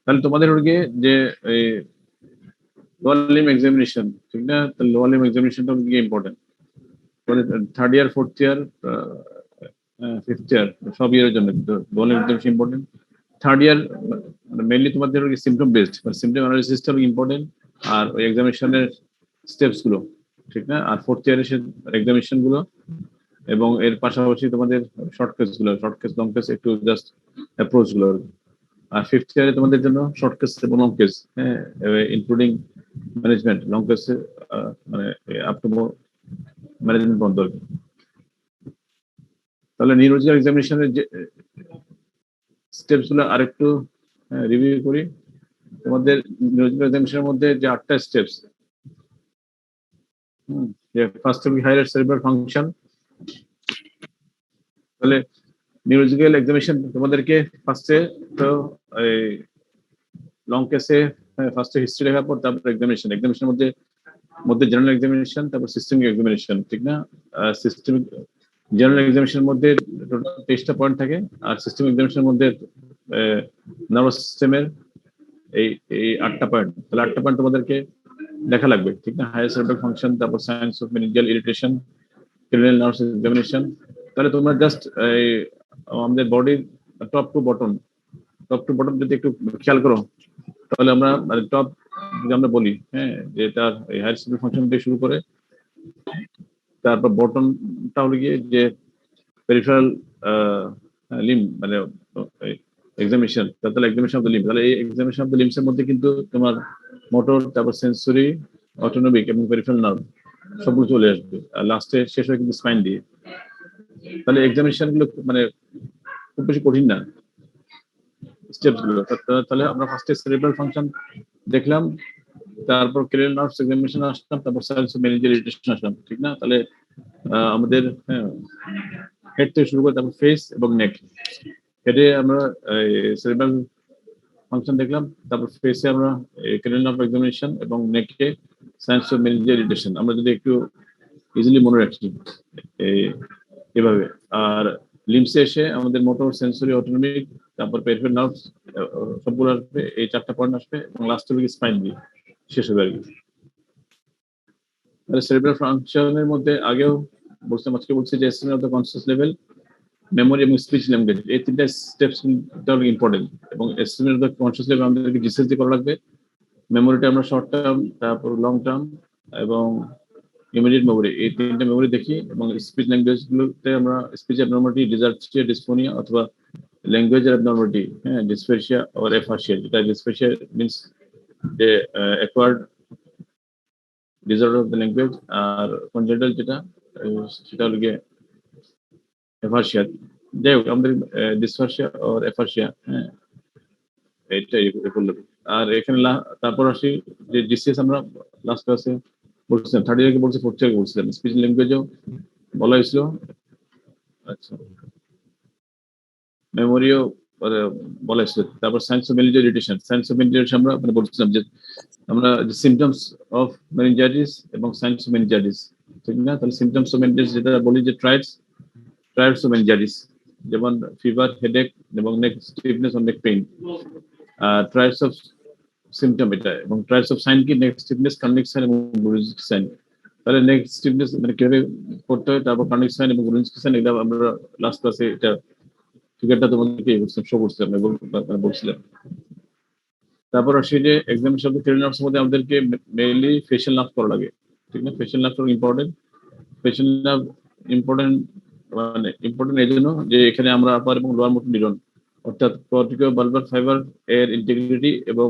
তাহলে তোমাদের ওদিকে যে এই লোয়ার লিম এক্সামিনেশন, ঠিক না? তাহলে লোয়ার লিম এক্সামিনেশনটা কি ইম্পর্টেন্ট, মানে third year, fourth year, fifth year, সব ইয়ারের জন্য lower Lim examination important. Third year mainly তোমাদের সিমটম বেসড, মানে সিমটম অ্যানালিসিসটা ইম্পর্টেন্ট, আর ওই এক্সামিনেশনের স্টেপস গুলো, ঠিক না? আর ফোর্থ ইয়ারের এক্সামিনেশন গুলো, এবং এর পাশাপাশি তোমাদের শর্ট কেস গুলো, শর্ট কেস লং কেস একটু জাস্ট অ্যাপ্রোচ গুলো। আর ফিফথ ইয়ারে তোমাদের জন্য শর্ট কেস এবং লং কেস, হ্যাঁ, ইনক্লুডিং ম্যানেজমেন্ট, লং কেস মানে আপ টু ম্যানেজমেন্ট পর্যন্ত। তাহলে নিউরোলজিক্যাল এক্সামিনেশনের যে স্টেপস গুলো আরেকটু রিভিউ করি। তোমাদের নিউরোলজিক্যাল এক্সামিনেশনের মধ্যে যে 8টা স্টেপস, ফার্স্ট হবে হাইয়ার সেরিব্রাল ফাংশন। তাহলে নিউরোলজিক্যাল এক্সামিনেশন তোমাদেরকে ফার্স্টে তো এই লং কেসে ফার্স্টে হিস্ট্রি লেখার পর তারপর এক্সামিনেশনের মধ্যে জেনারেল এক্সামিনেশন, তারপর সিস্টেমিক এক্সামিনেশন, ঠিক না? সিস্টেমিক জেনারেল এক্সামিনেশনের মধ্যে 23টা পয়েন্ট থাকে, আর সিস্টেমিক এক্সামিনেশনের মধ্যে নার্ভাস সিস্টেমের এই 8টা পয়েন্ট। তাহলে 8টা পয়েন্ট তোমাদেরকে দেখা লাগবে, ঠিক না? হায়ার সেরিব্রাল ফাংশন, তারপর science of meningeal irritation, cranial nerve examination. তাহলে তোমরা জাস্ট আমাদের বডির টপ টু বটম যদি একটু খেয়াল করো, তাহলে আমরা টপ যদি আমরা বলি, হ্যাঁ, যে তার হায়ার সেরিব্রাল ফাংশন দিয়ে শুরু করে তারপর বটমটা হলো গিয়ে যে পেরিফেরাল লিম, মানে এক্সামিনেশন। তাহলে এক্সামিনেশন অফ দ্য লিম, তাহলে এই এক্সামিনেশন অফ দ্য লিমস এর মধ্যে কিন্তু তোমার মোটর, তারপর সেন্সরি, অটোনমিক এবং পেরিফেরাল নার্ভ সবগুলো চলে আসবে, আর লাস্টে শেষ হয় কিন্তু স্পাইন দিয়ে। তাহলে এক্সামিনেশন গুলো মানে খুব বেশি কঠিন না স্টেপস গুলো। তাহলে আমরা ফার্স্টে সেরিব্রাল ফাংশন দেখলাম, তারপর ক্রেনিয়াল নার্ভস এক্সামিনেশন আসলাম, তারপর সায়েন্স অফ মেনিনজিয়াল ইরিটেশন আসলাম, ঠিক না? তাহলে আমাদের হেড থেকে শুরু করে তারপর ফেস এবং নেক। হেডে আমরা সেরিব্রাল ফাংশন দেখলাম, তারপর ফেসে আমরা ক্রেনিয়াল নার্ভ এক্সামিনেশন, এবং নেকে সায়েন্স অফ মেনিনজিয়াল ইরিটেশন। আমরা যদি একটু ইজিলি মনে রাখি এভাবে। আর লিমসে এসে আমাদের মোটর, সেন্সরি, অটোনমিক, তারপর পেরিফেরাল নার্ভস সবগুলো আসবে, এই 4টা পয়েন্ট আসবে, এবং লাস্ট হবে স্পাইন দিয়ে শেষ হবে আর কি। সেরিব্রাল ফাংশনের মধ্যে আগেও বলছিলাম, আজকে বলছি যে estimate of the conscious level, memory এবং স্পিচ ল্যাঙ্গুয়েজ, এই 3টা স্টেপস ইম্পর্টেন্ট। এবং estimate of the conscious level আমাদেরকে ডিসেস দিয়ে করা লাগবে। মেমোরিটা আমরা শর্ট টার্ম, তারপর লং টার্ম এবং ইমিডিয়েট মেমোরি, এই 3টা মেমোরি দেখি। এবং স্পিচ ল্যাঙ্গুয়েজ গুলোতে আমরা স্পিচ অ্যাবনর্মালিটি, ডিসআর্থিয়া, ডিসফোনিয়া, অথবা ল্যাঙ্গুয়েজ অ্যাবনর্মালিটি, হ্যাঁ, ডিসফেসিয়া আর এফাসিয়া। যেটা ডিসফেসিয়া মিনস যে acquired disorder of the language, আর কনজেন্টাল যেটা সেটা হলো গিয়ে এফাসিয়া। যাই হোক, আমাদের ডিসফাসিয়া আর এফাসিয়া, হ্যাঁ, এইটাই বললো। আর এখানে তারপর আসি যে ডিসিএস আমরা লাস্ট ক্লাসে বলছিলাম, থার্ড ইয়ারকে বলছি, ফোর্থ ইয়ারকে বলছিলাম, স্পিচ ল্যাঙ্গুয়েজও বলা হয়েছিল। আচ্ছা, মেমোরিও বলা হয়েছিল। তারপর সায়েন্স অফ মেনিনজিয়াল ইরিটেশন, আমরা মানে বলছিলাম যে আমরা সিমটমস অফ মেনিনজাইটিস এবং সায়েন্স অফ মেনিনজাইটিস, ঠিক না? তাহলে সিমটমস অফ মেনিনজাইটিস যেটা বলি যে ট্রাইডস অফ মেনিনজাইটিস, যেমন ফিভার, হেডেক এবং নেক স্টিফনেস ও neck pain. Triads of symptom এটা, এবং ট্রাইডস অফ সাইন কি নেক স্টিফনেস, কার্নিক সাইন এবং ব্রুজিক সাইন। তাহলে নেক স্টিফনেস মানে কিভাবে করতে হয়, তারপর কার্নিক সাইন এবং ব্রুজিক সাইন, এটা আমরা লাস্ট ক্লাসে এটা ফিগারটা তোমাদেরকে শো করছিলাম এবং বলছিলাম। তারপর আসি যে examination of the cranial nerves মধ্যে আমাদেরকে মেইনলি ফেশিয়াল নার্ভ করা লাগে, ঠিক না? Facial nerve important. Facial nerve important মানে ইম্পর্টেন্ট এই জন্য যে এখানে আমরা আপার এবং লোয়ার মোটর নিউরন, অর্থাৎ কর্টিকো বালবার ফাইবার এর ইন্টিগ্রিটি এবং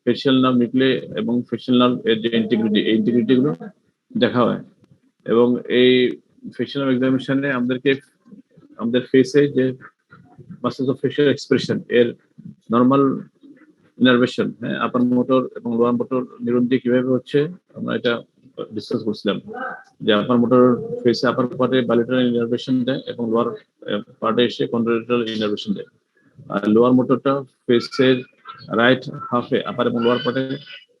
ফেশিয়াল নার্ভ নিউক্লিয়াই এবং ফেশিয়াল নার্ভ এর যে ইন্টিগ্রিটি, এই ইন্টিগ্রিটি গুলো দেখা হয়। এবং এই ফেশিয়াল নার্ভ এক্সামিনেশনে আমাদের ফেসে যে মাসেলস অফ ফেশিয়াল এক্সপ্রেশন এর নরমাল ইনারভেশন, হ্যাঁ, আপার মোটর এবং লোয়ার মোটর নিউরন দিয়ে কিভাবে হচ্ছে আমরা এটা ডিসকাস করছিলাম। যে আপার মোটর ফেসে আপার পার্টে বাইলেটারাল ইনারভেশন দেয় এবং লোয়ার পার্টে এসে কন্ট্রালেটারাল ইনারভেশন দেয়। আর লোয়ার মোটরটা ফেসের রাইট হাফে আপার এবং লোয়ার পার্টে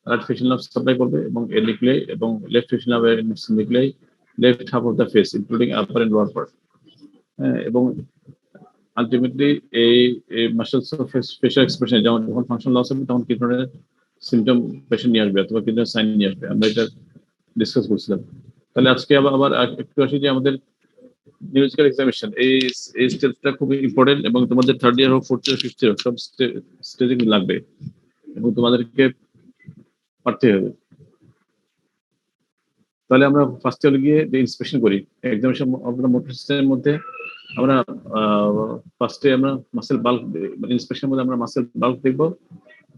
রাইট ফেশিয়াল নার্ভ সাপ্লাই করবে, এবং এর নিউক্লিয়াই এবং লেফট ফেশিয়াল নার্ভ এর nuclei left half of the face including upper and lower part. এবং আলটিমেটলি এই মাসেলস অফ ফেশিয়াল এক্সপ্রেশন যখন ফাংশন লস হবে তখন কি ধরনের সিমটম পেশেন্ট নিয়ে আসবে অথবা কি ধরনের সাইন নিয়ে আসবে আমরা এটা ডিসকাস করছিলাম। তাহলে আজকে আবার একটু আসি যে আমাদের নিউজিক্যাল এক্সামিনেশন এই স্টেজটা খুব ইম্পর্টেন্ট এবং তোমাদের থার্ড ইয়ার হোক ফোর্থ ইয়ার ফিফথ ইয়ার সব স্টেজে লাগবে এবং তোমাদেরকে পারতে হবে। তাহলে আমরা ফার্স্ট ইয়ার গিয়ে যে ইন্সপেকশন করি এক্সামিনেশন আমরা মোটর সিস্টেমের মধ্যে আমরা ফার্স্টে আমরা মাসেল বাল্ক ইন্সপেকশনের মধ্যে আমরা মাসেল বাল্ক দেখবো,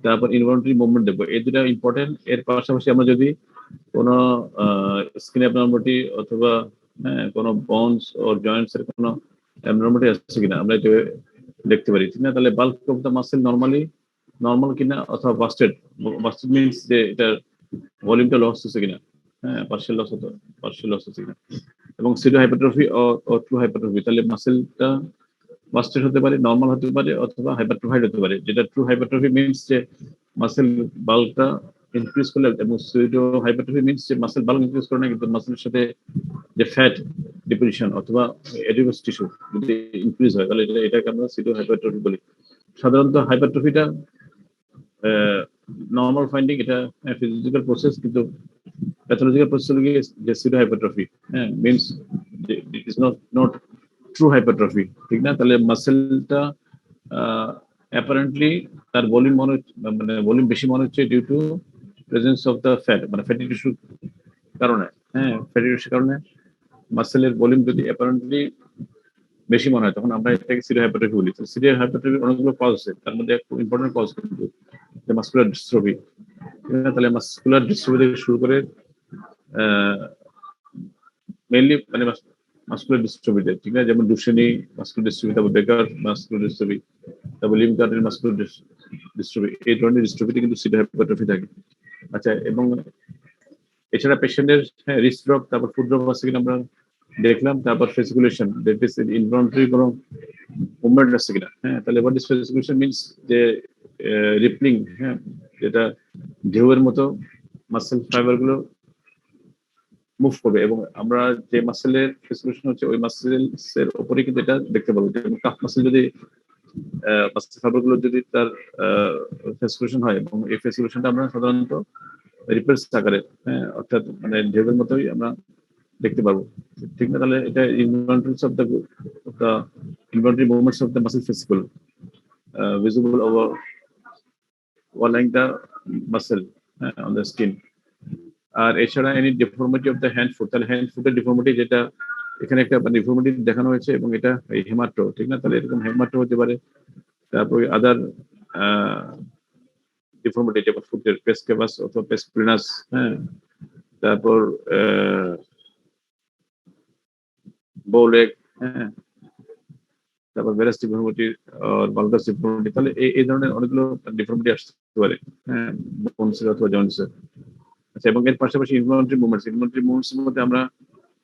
তারপর ইনভলন্টারি মুভমেন্ট দেখবো। এই দুটা ইম্পর্টেন্ট। এর পাশাপাশি আমরা যদি কোনো স্কিন অ্যাবনর্মালিটি অথবা কোনো বোনস ও জয়েন্টস এর কোনো অ্যাবনর্মালিটি আছে কিনা আমরা এটা দেখতে পারি, ঠিক না? তাহলে bulk of the muscle normal কিনা অথবা বাস্টেড মিনস যে এটার ভলিউমটা লস হচ্ছে কিনা, পার্শিয়াল লস হচ্ছে কিনা, এবং সিডো হাইপারট্রফি ও ট্রু হাইপারট্রফি। তাহলে মাসেলটা বাস্টেড হতে পারে, নর্মাল হতে পারে অথবা হাইপারট্রফাইড হতে পারে। যেটা ট্রু হাইপারট্রফি মিনস যে মাসেল বাল্কটা ইনক্রিজ করলে, এবং সিডো হাইপারট্রফি মিনস যে মাসেল বাল্ক ইনক্রিজ করে না কিন্তু মাসেলের সাথে যে ফ্যাট ডিপোজিশন অথবা এডিপোস টিস্যু যদি ইনক্রিজ হয় তাহলে এটাকে আমরা সিডো হাইপারট্রফি বলি। সাধারণত হাইপারট্রফিটা নর্মাল ফাইন্ডিং, এটা ফিজিক্যাল প্রসেস, কিন্তু প্যাথোলজিক্যাল প্রসেস হলো যে pseudo hypertrophy means it is not true hypertrophy, ঠিক না? তাহলে মাসেলটা অ্যাপারেন্টলি তার ভলিউম মানে ভলিউম বেশি মনে হচ্ছে due to presence of the fat, মানে ফ্যাটি টিস্যুর কারণে। ফ্যাটি টিস্যুর কারণে মাসেলের ভলিউম যদি অ্যাপারেন্টলি বেশি মনে হয় তখন আমরা এটাকে সিডো হাইপারট্রফি বলি। সিডো হাইপারট্রফির অনেকগুলো কজ আছে, তার মধ্যে একটা ইম্পর্টেন্ট কজ কিন্তু মাসকুলার ডিস্ট্রফি। তাহলে মাসকুলার ডিস্ট্রফি থেকে শুরু করে মেইনলি মানে মাসকুলার ডিস্ট্রফি, ঠিক আছে? যেমন ডুশেনি মাসকুলার ডিস্ট্রফি, তারপর বেকার মাসকুলার ডিস্ট্রফি, তারপর লিমকার্টের মাসকুলার ডিস্ট্রফি, এই ধরনের ডিস্ট্রফিতে কিন্তু সিডো হাইপারট্রফি থাকে। আচ্ছা, এবং এছাড়া পেশেন্টের রিস্ক ড্রপ, তারপর ফুড ড্রপ আছে কিনা আমরা দেখলাম, তারপর ফেসিকুলেশন, দ্যাট ইজ ইনভলন্টারি কোনো মুভমেন্ট আছে কিনা। তাহলে হোয়াট ইজ ফেসিকুলেশন মিনস যে রিপলিং, যেটা ঢেউয়ের মতো মাসেল ফাইবার গুলো মুভ করবে, এবং আমরা যে মাসেলের ফেসিকুলেশন হচ্ছে ওই মাসেলের উপরে কিন্তু এটা দেখতে পাবো। যেমন কাফ মাসেল যদি মাসেল ফাইবার গুলো যদি তার ফেসিকুলেশন হয়, এবং এই ফেসিকুলেশনটা আমরা সাধারণত রিপেলস আকারে, অর্থাৎ মানে ঢেউয়ের মতোই আমরা দেখতে পারবো, ঠিক না? তাহলে এটা involuntaries of the involuntary movements of the muscle fascicle visible overlying the muscle on the skin. আর এছাড়া any deformity of the hand foot, তাহলে হ্যান্ড ফুটের ডিফর্মিটি যেটা এখানে একটা ডিফর্মিটি দেখানো হয়েছে এবং এটা হেমাটো, ঠিক না? তাহলে এরকম হেমাটো হতে পারে। তারপর আদার ডিফর্মিটি যেমন ফুটের পেসকেবাস অথবা পেসপ্লিনাস, তারপর বোলেক, তারপর ভেরাস ডিফর্মিটি আর বালগাস ডিফর্মিটি। তাহলে এই ধরনের অনেকগুলো ডিফর্মিটি আসতে পারে বোনসের অথবা জয়েন্টসের। আচ্ছা, এবং এর পাশাপাশি ইনভলন্টারি মুভমেন্টস এর মধ্যে আমরা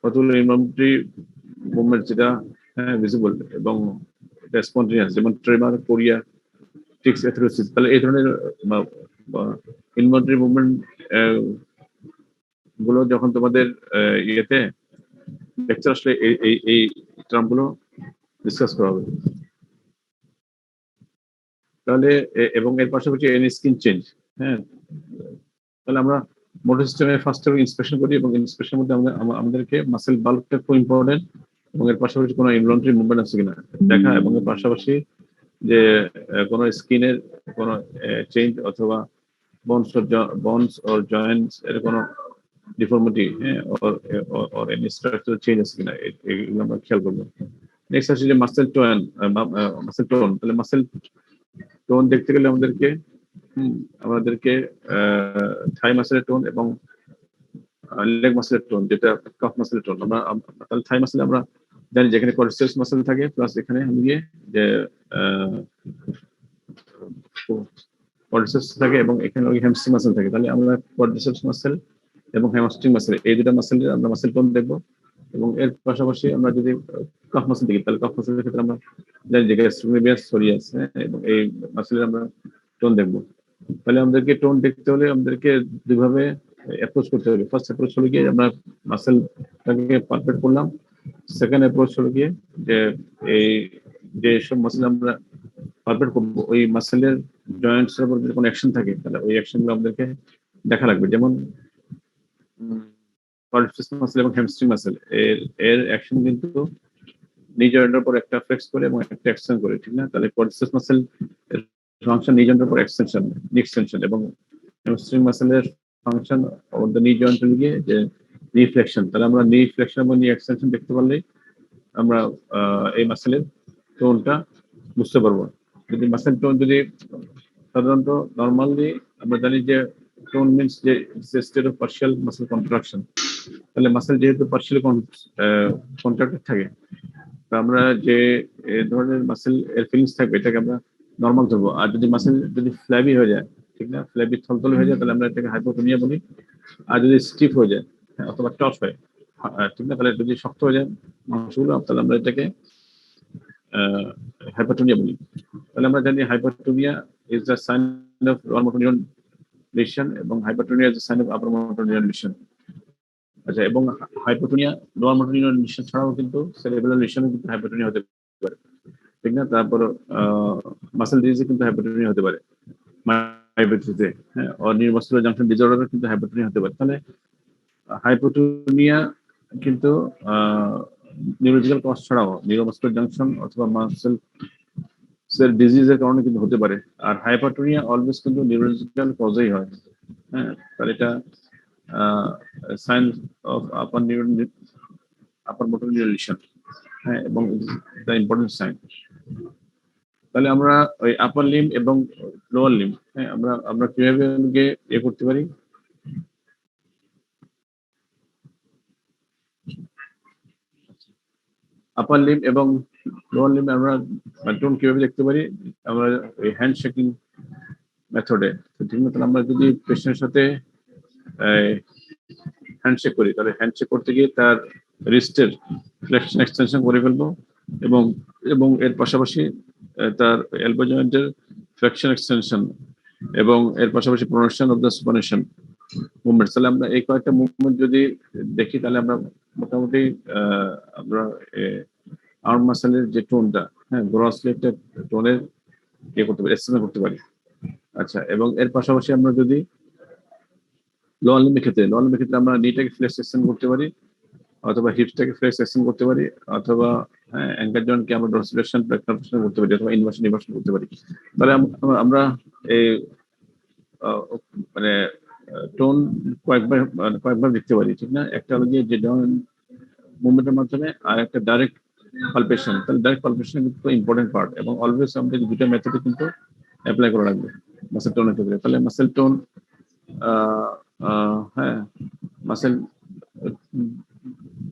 কতগুলো ইনভলন্টারি মুভমেন্ট যেটা ভিজিবল এবং এটা স্পন্টেনিয়াস, যেমন ট্রেমার, কোরিয়া, টিক্স, অ্যাথেরোসিস। তাহলে এই ধরনের ইনভলন্টারি মুভমেন্ট গুলো যখন তোমাদের ইয়েতে লেকচার আসলে এই টার্মগুলো ডিসকাস করা হবে। তাহলে এবং এর পাশাপাশি এনি স্কিন চেঞ্জ, তাহলে আমরা মোটর সিস্টেমে ফার্স্ট ইন্সপেকশন করি, এবং ইন্সপেকশনের মধ্যে আমাদেরকে মাসেল বাল্কটা খুব ইম্পর্টেন্ট, এবং এর পাশাপাশি কোনো ইনভলন্টারি মুভমেন্ট আছে কিনা দেখা, এবং এর পাশাপাশি যে কোনো স্কিনের কোনো চেঞ্জ অথবা বোনস অর জয়েন্টস এর কোনো deformity or any structural change আছে কিনা এগুলো আমরা খেয়াল করবো। নেক্সট আসছে যে মাসেল টোন। তাহলে মাসেল টোন দেখতে গেলে আমাদেরকে থাই মাসেলের টোন এবং লেগ মাসেলের টোন, যেটা কাফ মাসেলের টোন। তাহলে থাই মাসেলে আমরা জানি যেখানে কোয়াড্রিসেপস মাসেল থাকে, প্লাস এখানে গিয়ে যে কোয়াড্রিসেপস থাকে এবং এখানে হ্যামস্ট্রিং মাসেল থাকে। তাহলে আমরা কোয়াড্রিসেপস মাসেল এবং হ্যামস্ট্রিং মাসেল এই দুটো মাসেলের আমরা মাসেল টোন দেখবো। এবং এর পাশাপাশি আমরা যদি কাফ মাসেল দেখি তাহলে কাফ মাসেলের ক্ষেত্রে আমরা জানি যে গ্যাস্ট্রোমিডিয়াস সোরিয়াস, এবং এই মাসেলের আমরা টোন দেখবো। তাহলে আমাদেরকে টোন দেখতে হলে আমাদেরকে দুইভাবে অ্যাপ্রোচ করতে হবে। ফার্স্ট অ্যাপ্রোচ হলো গিয়ে আমরা মাসেলটাকে পারফেক্ট করলাম। সেকেন্ড অ্যাপ্রোচ হলো গিয়ে যে এই যেসব মাসেল আমরা পারফেক্ট করবো, ওই মাসেলের জয়েন্টস এর উপর যদি কোনো অ্যাকশন থাকে তাহলে ওই অ্যাকশনগুলো আমাদেরকে দেখা লাগবে। যেমন কোয়াড্রিসেপস মাসেল এবং হ্যামস্ট্রিং মাসেল এর এর অ্যাকশন কিন্তু নি জয়েন্টের উপর একটা ফ্লেক্স করে এবং একটা এক্সটেন্ড করে, ঠিক না? তাহলে কোয়াড্রিসেপস মাসেল এর ফাংশন নি জয়েন্টের উপর এক্সটেনশন, নি এক্সটেনশন, এবং হ্যামস্ট্রিং মাসেলের function of the knee joint গিয়ে যে নি ফ্লেকশন। তাহলে আমরা নি ফ্লেকশন এবং নি এক্সটেনশন দেখতে পারলেই আমরা এই মাসেলের টোনটা বুঝতে পারবো। যদি মাসেল টোন যদি সাধারণত নর্মালি আমরা জানি যে টোন মিনস যে state of partial muscle contraction, তাহলে মাসেল যেহেতু পার্শিয়ালি কন্ট্রাক্টেড থাকে, তো আমরা যে ধরনের মাসেল এর ফিলিংস থাকবে এটাকে আমরা নর্মাল ধরবো। আর যদি মাসেল যদি ফ্ল্যাবি হয়ে যায়, ঠিক না, ফ্ল্যাবি থলথলে হয়ে যায়, তাহলে আমরা এটাকে হাইপোটোনিয়া বলি। আর যদি স্টিফ হয়ে যায় অথবা টফ হয়, ঠিক না, তাহলে যদি শক্ত হয়ে যায় মাংসগুলো, তাহলে আমরা এটাকে হাইপারটোনিয়া বলি। তাহলে আমরা জানি hypertonia is the sign of lower motor neuron lesion এবং hypertonia is the sign of upper motor neuron lesion. আচ্ছা, এবং hypotonia lower motor neuron lesion ছাড়াও কিন্তু সেরেব্রাল লিশনও কিন্তু হাইপোটোনিয়া হতে পারে, ঠিক না? তারপর মাসেল ডিজিজে কিন্তু হাইপোটোনিয়া হতে পারে, মায়োপ্যাথিতে, হ্যাঁ, নিউরোমাসকুলার জাংশন ডিসঅর্ডারও কিন্তু হাইপোটোনিয়া হতে পারে। তাহলে হাইপোটোনিয়া কিন্তু নিউরোলজিক্যাল কজ ছাড়াও নিউরোমাসকুলার জাংশন অথবা মাসেল সেল ডিজিজের কারণে কিন্তু হতে পারে। আর হাইপারটোনিয়া অলওয়েজ কিন্তু নিউরোলজিক্যাল কজেই হয়। হ্যাঁ, তাহলে এটা sign of upper motor neuron lesion, হ্যাঁ, এবং দ্য ইম্পর্টেন্ট সাইন। তাহলে আমরা ওই আপার লিম এবং লোয়ার লিম, হ্যাঁ, আমরা কিভাবে ইয়ে করতে পারি? আপার লিম এবং লোয়ার লিম আমরা টোন কিভাবে দেখতে পারি? আমরা ওই হ্যান্ড শেকিং মেথডে, ঠিক না? তাহলে আমরা যদি পেশেন্টের সাথে হ্যান্ডশেক করি, তাহলে হ্যান্ডশেক করতে গিয়ে তার রিস্টের ফ্লেকশন এক্সটেনশন করে ফেলবো এবং এবং এর পাশাপাশি তার এলবো জয়েন্টের ফ্লেকশন এক্সটেনশন এবং এর পাশাপাশি প্রোনাকশন অফ দ্য সুপারনেশন মুভমেন্ট। তাহলে আমরা এই কয়েকটা মুভমেন্ট যদি দেখি, তাহলে আমরা মোটামুটি আমরা আর্ম মাসেলের যে টোনটা, হ্যাঁ, গ্রসলি একটা টোনের ইয়ে করতে পারি, এস্টিমেট করতে পারি। আচ্ছা, এবং এর পাশাপাশি আমরা যদি লোয়ার লিমের ক্ষেত্রে আমরা নিটাকে ফ্লেক্স এক্সটেন্ড করতে পারি, অথবা হিপসটাকে ফ্লেক্স এক্সটেন্ড করতে পারি, অথবা অ্যাঙ্কার জয়েন্টকে আমরা ডরসিলেশন ফ্লেকশন করতে পারি, অথবা ইনভার্সন করতে পারি। তাহলে আমরা এই মানে টোন কয়েকবার দেখতে পারি, ঠিক না? একটা হলো যে জয়েন্ট মুভমেন্টের মাধ্যমে, আর একটা ডাইরেক্ট পালপেশন। তাহলে ডাইরেক্ট পালপেশন কিন্তু ইম্পর্টেন্ট পার্ট, এবং অলওয়েজ আমাদের দুটো মেথডে কিন্তু অ্যাপ্লাই করা লাগবে মাসেল টোনের ক্ষেত্রে। তাহলে মাসেল টোন, হ্যাঁ, মাসেল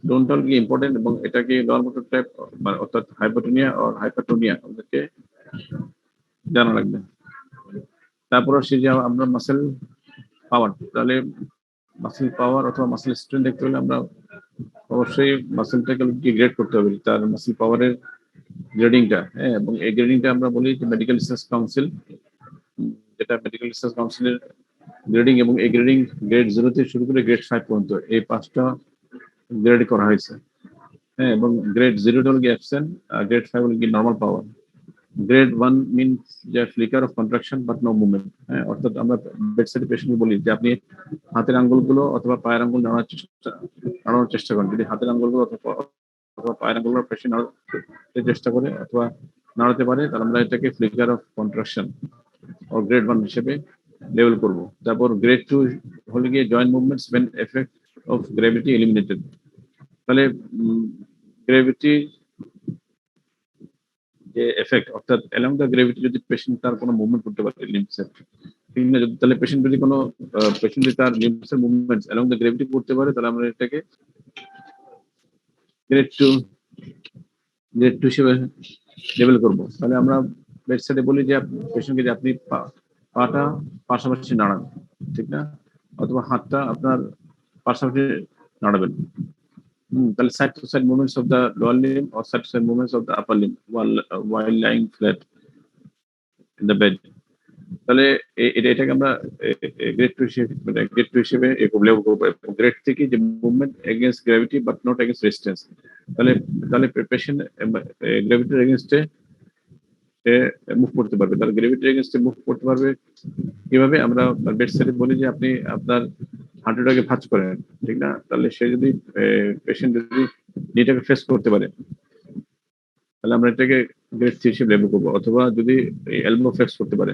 টোনটা কি ইম্পর্টেন্ট, এবং এটাকে লোয়ার মোটর টাইপ অর্থাৎ হাইপোটোনিয়া আর হাইপারটোনিয়া আমাদেরকে জানা লাগবে। তারপর সে যে আমরা মাসেল পাওয়ার, তাহলে মাসেল পাওয়ার অথবা মাসেল স্ট্রেন্থ দেখতে হলে আমরা অবশ্যই মাসেলটাকে গ্রেড করতে হবে, তার মাসেল পাওয়ারের গ্রেডিংটা, হ্যাঁ, এবং এই গ্রেডিংটা আমরা বলি যে মেডিকেল রিসার্চ কাউন্সিল, যেটা মেডিকেল রিসার্চ কাউন্সিলের গ্রেডিং, এবং এই গ্রেডিং গ্রেড 0 থেকে শুরু করে গ্রেড 5 পর্যন্ত এই 5টা গ্রেড করা হয়েছে, হ্যাঁ, এবং গ্রেড 0 হল কি অ্যাবসেন্ট, গ্রেড 5 হল কি নর্মাল পাওয়ার, গ্রেড 1 মিনস যে flicker of contraction but no movement. হ্যাঁ, অর্থাৎ আমরা বেডসাইড পেশেন্টকে বলি যে আপনি হাতের আঙ্গুলগুলো অথবা পায়ের আঙ্গুল নাড়ানোর চেষ্টা করেন। যদি হাতের আঙ্গুলগুলো অথবা পায়ের আঙ্গুলগুলো পেশেন্ট নাড়াতে চেষ্টা করে অথবা নাড়াতে পারে, তাহলে আমরা এটাকে ফ্লিকার অফ কন্ট্রাকশন ও গ্রেড 1 হিসেবে লেভেল করব। তারপর গ্রেড 2 হলে গিয়ে joint movements when effect of gravity eliminated। তাহলে গ্রেভিটি যে এফেক্ট, অর্থাৎ অ্যালং দ্য গ্রেভিটি যদি পেশেন্ট তার কোনো মুভমেন্ট করতে পারে লিম্বসের, ঠিক না, তাহলে পেশেন্ট যদি কোনো পেশেন্ট যদি তার লিম্বসের মুভমেন্টস অ্যালং দ্য গ্রেভিটি করতে পারে, তাহলে আমরা এটাকে গ্রেড 2 হিসেবে লেভেল করব। তাহলে আমরা বেডসাইডে বলি যে পেশেন্টকে যে আপনি পাটা পাশাপাশি নাড়ান, ঠিক না, অথবা হাতটা আপনার পাশাপাশি নাড়াবেন। তাহলে side to side movements of the lower limb or side to side movements of the upper limb while lying flat in the bed। তাহলে এটাকে আমরা গ্রেড 2 হিসেবে লেভেল করব। গ্রেড থেকে যে movement against gravity but not against resistance. তাহলে patient গ্র্যাভিটির এগেইনস্টে move করতে পারবে, তার গ্রেভিটি এগেইনস্টে মুভ করতে পারবে। কিভাবে? আমরা বেড সাইডে বলি যে আপনি আপনার হাঁটুটাকে ভাঁজ করেন, ঠিক না? তাহলে সে যদি পেশেন্ট যদি নিটাকে ফেস করতে পারে, তাহলে আমরা এটাকে গ্রেড 3 হিসেবে লেবেল করবো। অথবা যদি এলবো ফ্লেক্স করতে পারে,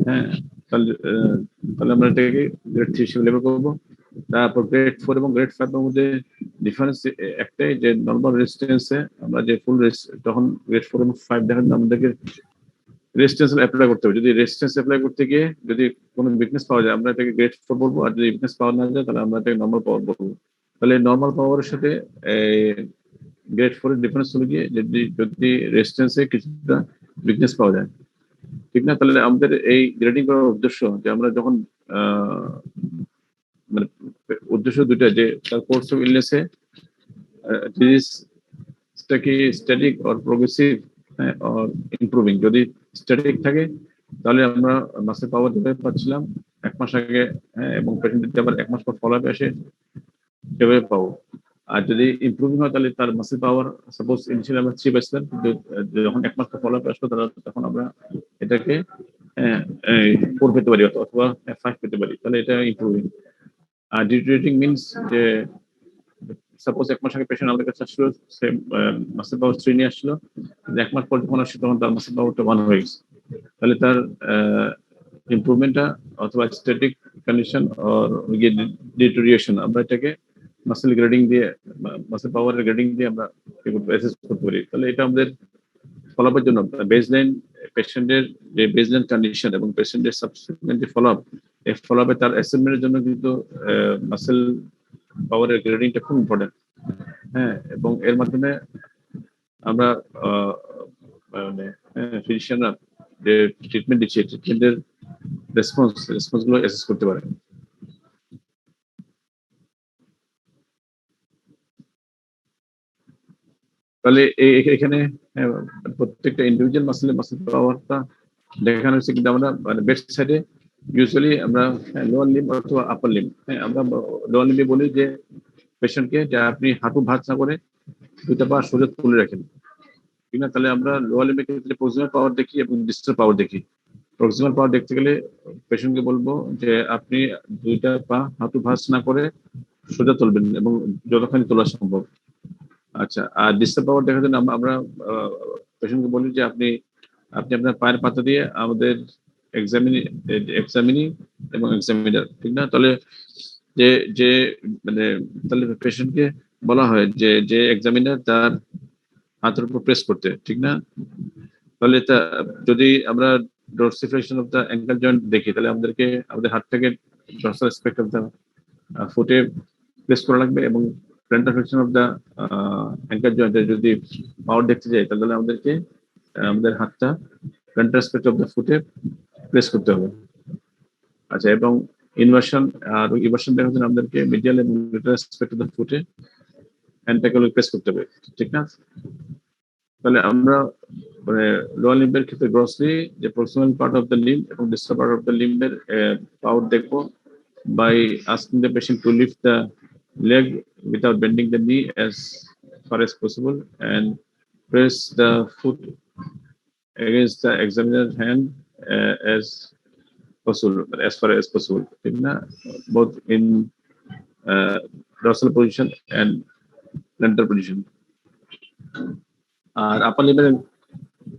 হ্যাঁ, তাহলে আমরা এটাকে গ্রেড 3 হিসেবে লেবেল করবো। তারপর গ্রেড 4 এবং গ্রেড 5 এর মধ্যে ডিফারেন্স একটাই, যে নরমাল রেজিস্ট্যান্সে আমরা যে ফুল তখন গ্রেড 4 এবং 5 দেখার জন্য আমাদেরকে রেজিস্ট্যান্স অ্যাপ্লাই করতে হবে। যদি রেজিস্ট্যান্স অ্যাপ্লাই করতে গিয়ে যদি কোনো উইকনেস পাওয়া যায়, আমরা এটাকে গ্রেড 4 বলবো। আর যদি উইকনেস পাওয়া না যায়, তাহলে আমরা এটাকে নরমাল পাওয়ার বলবো। তাহলে নরমাল পাওয়ারের সাথে গ্রেড 4 এর ডিফারেন্স হলো গিয়ে যদি রেজিস্ট্যান্সে কিছুটা উইকনেস পাওয়া যায়, ঠিক না? তাহলে আমাদের এই গ্রেডিং করার উদ্দেশ্য যে আমরা যখন মানে উদ্দেশ্য দুটা, যে তার কোর্স অফ ইলনেসে ডিজিজটা কি static or progressive or improving. যদি স্ট্যাটিক থাকে তাহলে আমরা মাসেল পাওয়ার যেভাবে পাচ্ছিলাম 1 মাস আগে, হ্যাঁ, এবং পেশেন্ট যদি আবার 1 মাস পর ফলো আপ আসে সেভাবে পাবো। আর যদি ইমপ্রুভিং হয়, তাহলে তার মাসেল পাওয়ার সাপোজ ইনিশিয়ালি আমরা 3 পাইছিলাম, কিন্তু যখন 1 মাস পর ফলো আপ আসলো, তখন আমরা এটাকে 4 পেতে পারি অথবা 5 পেতে পারি। তাহলে এটা ইমপ্রুভিং। আর ডিটেরিয়েটিং মিনস যে সাপোজ 1 মাস আগে পেশেন্ট আমাদের কাছে আসলো, সে মাসেল পাওয়ার 3 নিয়ে আসলো, 1 মাস পর যখন আসছে তখন তার মাসেল পাওয়ারটা 1 হয়ে গেছে। তাহলে তার ইমপ্রুভমেন্টটা অথবা স্ট্যাটিক কন্ডিশন অর ডিটেরিয়েশন, আমরা এটাকে মাসেল গ্রেডিং দিয়ে, মাসেল পাওয়ারের গ্রেডিং দিয়ে আমরা অ্যাসেস করতে পারি। তাহলে এটা আমাদের ফলোআপের জন্য বেসলাইন, পেশেন্টের যে বেসলাইন কন্ডিশন এবং পেশেন্টের সাবসিকুয়েন্ট যে ফলোআপ, এই ফলোআপে তার অ্যাসেসমেন্টের জন্য কিন্তু মাসেল পাওয়ারের গ্রেডিংটা খুব ইম্পর্টেন্ট। হ্যাঁ, এবং এর মাধ্যমে আমরা মানে ফিজিশিয়ানরা যে ট্রিটমেন্ট দিচ্ছে, ট্রিটমেন্টের রেসপন্স গুলো অ্যাসেস করতে পারে। তাহলে এখানে প্রত্যেকটা ইন্ডিভিজুয়াল মাসেল পাওয়ারটা দেখানো হচ্ছে, কিন্তু আমরা মানে বেড সাইডে ইউজুয়ালি আমরা লোয়ার লিম্ব অথবা আপার লিম্ব, আমরা লোয়ার লিম্বে বলি যে পেশেন্টকে যে আপনি হাঁটু ভাঁজ না করে 2টা পা সোজা তুলে রাখেন, ঠিক না? তাহলে আমরা লোয়ার লিম্বের ক্ষেত্রে প্রক্সিমাল পাওয়ার দেখি এবং ডিস্টাল পাওয়ার দেখি। প্রক্সিমাল পাওয়ার দেখতে গেলে পেশেন্টকে বলবো যে আপনি 2টা পা হাঁটু ভাঁজ না করে সোজা তুলবেন এবং যতখানি তোলা সম্ভব। আচ্ছা, আর ডিস্টাল পাওয়ার দেখার জন্য আমরা পেশেন্টকে বলি যে আপনি আপনার পায়ের পাতা দিয়ে আমাদের এক্সামিনি এবং এক্সামিনার, ঠিক না? তাহলে যে যে মানে তাহলে পেশেন্টকে বলা হয় যে এক্সামিনার তার হাতের উপর প্রেস করতে, ঠিক না? তাহলে যদি আমরা dorsiflexion of the ankle joint দেখি, তাহলে আমাদের হাতটাকে ডরসাল অ্যাসপেক্ট অফ দ্য ফুটে প্লেস করা লাগবে, এবং plantar flexion of the ankle জয়েন্টে যদি পাওয়ার দেখতে যাই, তাহলে আমাদের হাতটা প্ল্যান্টার অ্যাসপেক্ট অফ দ্য ফুটে প্লেস করতে হবে। আচ্ছা, এবং ইনভার্সন আর ইভার্সন দেখার জন্য আমাদেরকে মিডিয়াল এবং লেটারাল অ্যাসপেক্ট অফ দ্য ফুটে হ্যান্ডটাকে প্রেস করতে হবে, ঠিক না? তাহলে আমরা মানে লোয়ার লিম্বের ক্ষেত্রে গ্রসলি যে proximal part of the limb এবং ডিস্টাল পার্ট অফ দ্য লিম্বের পাওয়ার দেখবো by asking the patient to lift the leg without bending the knee as far as possible and press the foot against the examiner's hand as possible, as far as possible, both in dorsal position and plantar position. আর আপার লিম্বের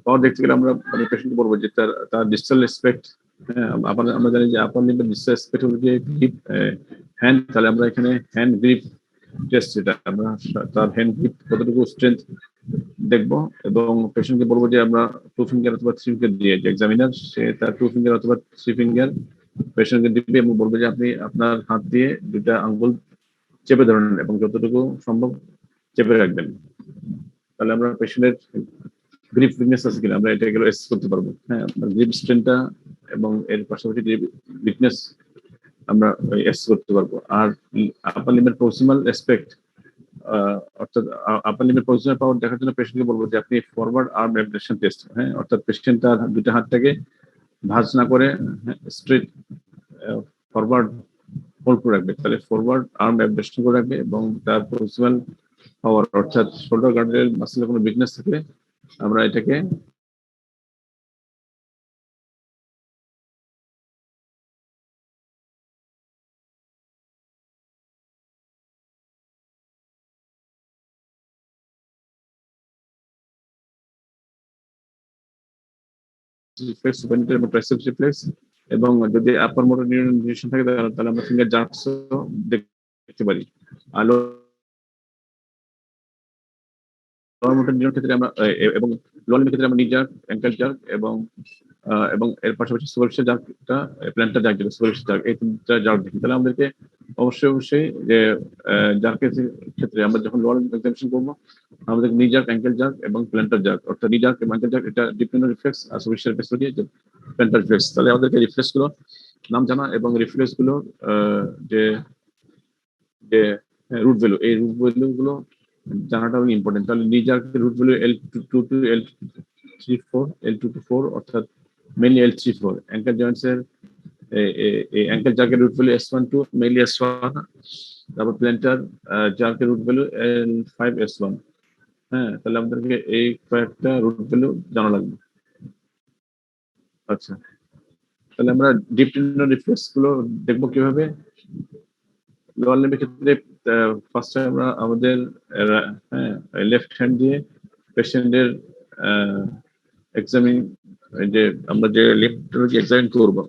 পাওয়ার দেখতে গেলে আমরা মানে পেশেন্টকে বলবো যে তার distal aspect, আমরা জানি যে আপার লিম্বের ডিস্টাল অ্যাসপেক্ট হলো যে গ্রিপ হ্যান্ড। তাহলে আমরা এখানে হ্যান্ড গ্রিপ টেস্ট, যেটা আমরা তার হ্যান্ড গ্রিপ কতটুকু স্ট্রেংথ দেখবো, এবং পেশেন্টকে বলবো যে আমরা 2 ফিঙ্গার অথবা 3 ফিঙ্গার দিয়ে, যে এক্সামিনার সে তার 2 ফিঙ্গার অথবা 3 ফিঙ্গার পেশেন্টকে দিবে এবং বলবো যে আপনি আপনার হাত দিয়ে 2টা আঙ্গুল চেপে ধরেন এবং যতটুকু সম্ভব চেপে রাখবেন। তাহলে আমরা পেশেন্টের গ্রিপ উইকনেস আছে কিনা আমরা এটা এগুলো অ্যাসেস করতে পারবো। হ্যাঁ, গ্রিপ স্ট্রেংথটা এবং এর পাশাপাশি গ্রিপ উইকনেস আমরা অ্যাসেস করতে পারবো। আর আপার লিম্বের প্রক্সিমাল অ্যাসপেক্ট, অর্থাৎ আপার লিম্বের প্রক্সিমাল পাওয়ার দেখার জন্য পেশেন্টকে বলবো যে আপনি ফরওয়ার্ড আর্ম অ্যাবডাকশন টেস্ট, হ্যাঁ, অর্থাৎ পেশেন্ট তার 2টা হাতটাকে ভাঁজ না করে স্ট্রেট ফরওয়ার্ড হোল্ড করে রাখবে। তাহলে ফরওয়ার্ড আর্ম অ্যাবডাকশন করে রাখবে এবং তার প্রক্সিমাল পাওয়ার অর্থাৎ শোল্ডার গার্ডের মাসেলে কোনো উইকনেস থাকলে আমরা এটাকে রিফ্লেক্স, সুপারনিটের এবং ট্রাইসেপস রিফ্লেক্স, এবং যদি আপার মোটর নিউরন ডিভিশন থাকে তাহলে আমরা ফিঙ্গার জার্কস দেখতে পারি। আর লোয়ার মোটর নিউরন ক্ষেত্রে আমরা এবং লোয়ার ক্ষেত্রে আমরা নি জার্ক, অ্যাঙ্কেল জার্ক এবং এর পাশাপাশি সুপারফিশিয়াল জার্কটা, প্ল্যান্টার জার্ক যেটা সুপারফিশিয়াল জার্ক, এই তিনটা জার্ক দেখি। তাহলে আমাদেরকে অবশ্যই যে জার্কের ক্ষেত্রে আমরা যখন লোয়ার এক্সামিনেশন করবো আমাদের নি জার্ক, অ্যাঙ্কেল জার্ক এবং প্ল্যান্টার জার্ক, অর্থাৎ নি জার্ক এবং অ্যাঙ্কেল জার্ক এটা ডিপেন্ডেন্ট রিফ্লেক্স, আর সুপারফিশিয়াল রিফ্লেক্স দিয়ে প্ল্যান্টার রিফ্লেক্স। তাহলে আমাদেরকে রিফ্লেক্স গুলো নাম জানা এবং রিফ্লেক্স গুলো যে যে রুট ভ্যালু, এই রুট ভ্যালু গুলো জানাটা ইম্পর্টেন্ট। তাহলে নি জার্কের root value L2 to L34, L2 to 4 অর্থাৎ মেইনলি L34। অ্যাঙ্কেল জয়েন্টস এর অ্যাঙ্কেল জার্কের root value S1 to mainly S1। তারপর planter জার্কের root value L5, S1। হ্যাঁ, তাহলে আমাদেরকে এই কয়েকটা রুট ভ্যালু জানা লাগবে। আচ্ছা, তাহলে আমরা ডিপ টেন্ডন রিফ্লেক্স গুলো দেখবো কিভাবে। লোয়ার লিম্বের ক্ষেত্রে ফার্স্টে আমরা আমাদের লেফট হ্যান্ড দিয়ে পেশেন্টের এক্সামিন, যে আমরা যে লেফট এক্সামিন করবো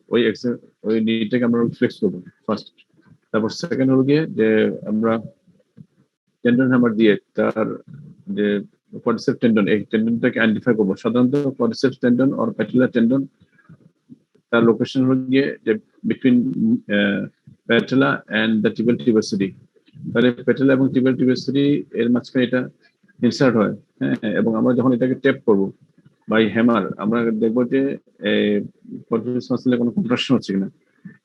ওই নিটাকে আমরা রিফ্লেক্স করবো ফার্স্ট। তারপর সেকেন্ড হলো গিয়ে যে আমরা টেন্ডন হ্যামার দিয়ে তার যে কোয়াড্রিসেপস টেন্ডন, এই টেন্ডনটাকে আইডেন্টিফাই করবো। সাধারণত quadriceps tendon or patellar tendon তার লোকেশন হলো গিয়ে যে between patella and the tibial tuberosity. তাহলে প্যাটেলা এবং টিবিয়াল টিউবাসিটি এর মাঝখানে এটা ইনসার্ট হয়। হ্যাঁ, এবং আমরা যখন এটাকে টেপ করবো বাই হ্যামার আমরা দেখবো যে কোয়াড্রিসেপস মাসলে কোনো কন্ট্রাকশন হচ্ছে কিনা,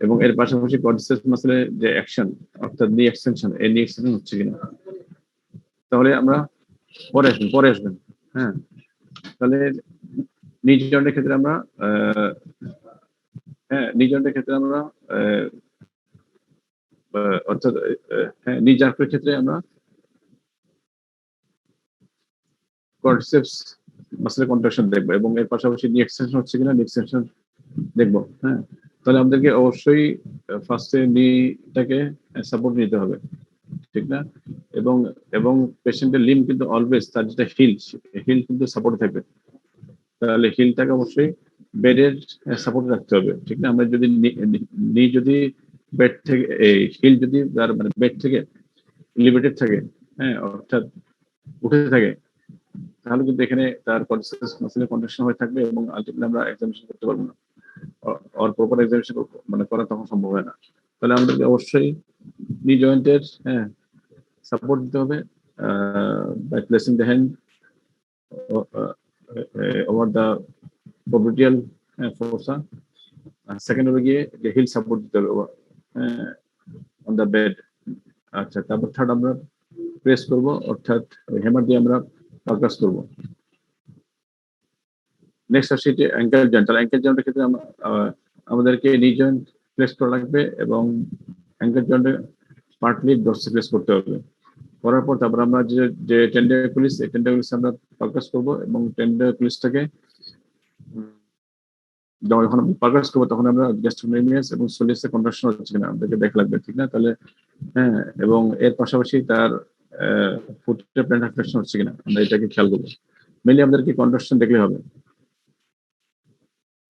এবং এর পাশাপাশি কোয়াড্রিসেপস মাসলে যে অ্যাকশন অর্থাৎ নি এক্সটেনশন, এই নি এক্সটেনশন হচ্ছে কিনা। তাহলে আমরা পরে আসবেন। হ্যাঁ, তাহলে নি জয়েন্টের ক্ষেত্রে আমরা অর্থাৎ নি জার্কের ক্ষেত্রে আমরা কোয়াড্রিসেপস মাসলের কন্ট্রাকশন দেখবো এবং এর পাশাপাশি নি এক্সটেনশন হচ্ছে কিনা নি এক্সটেনশন দেখবো। হ্যাঁ, তাহলে আমাদেরকে অবশ্যই ফার্স্টে নিটাকে সাপোর্ট নিতে হবে, ঠিক না? এবং পেশেন্টের লিম কিন্তু অলওয়েজ তার যেটা হিল কিন্তু সাপোর্ট থাকবে। তাহলে হিলটাকে অবশ্যই বেডের সাপোর্টে রাখতে হবে, ঠিক না? আমরা যদি নি যদি বেড থেকে হিল যদি তার মানে বেড থেকে লিমিটেড থাকে, হ্যাঁ, অর্থাৎ উঠে থাকে, তাহলে কিন্তু এখানে তার কোয়াড্রিসেপস মাসলের কন্ট্রাকশন হয়ে থাকবে এবং আলটিমেটলি আমরা এক্সামিনেশন করতে পারবো না, আর প্রপার এক্সামিনেশন মানে করা তখন সম্ভব হয় না। তাহলে আমাদেরকে অবশ্যই নি জয়েন্টের সাপোর্ট দিতে হবে by placing the hand over the popliteal fossa। Second হলো গিয়ে যে হিল সাপোর্ট দিতে হবে অন দ্য বেড। আচ্ছা, তারপর থার্ড আমরা প্রেস করব, অর্থাৎ হ্যামার দিয়ে আমরা পারকাস করব। নেক্সট আসছে যে অ্যাঙ্কেল জয়েন্ট। তাহলে অ্যাঙ্কেল জয়েন্টের ক্ষেত্রে আমাদেরকে নি জয়েন্ট প্লেস করা লাগবে এবং অ্যাঙ্কেল জয়েন্টে পার্টলি ডরসি প্লেস করতে হবে। করার পর তারপর আমরা যে টেন্ডাকুলিস, এই টেন্ডাকুলিস আমরা পারকাস করব এবং টেন্ডাকুলিসটাকে যখন পারকাস করবো তখন আমরা গ্যাস্ট্রোনেমিয়াস এবং সোলিয়াসের কন্ট্রাকশন হচ্ছে কিনা আমাদেরকে দেখা লাগবে, ঠিক না? তাহলে হ্যাঁ, এবং এর পাশাপাশি তার ফুটের প্ল্যান্টার ফ্লেকশন হচ্ছে কিনা আমরা এটাকে খেয়াল করবো। মেনলি আমাদেরকে কন্ট্রাকশন দেখলে হবে।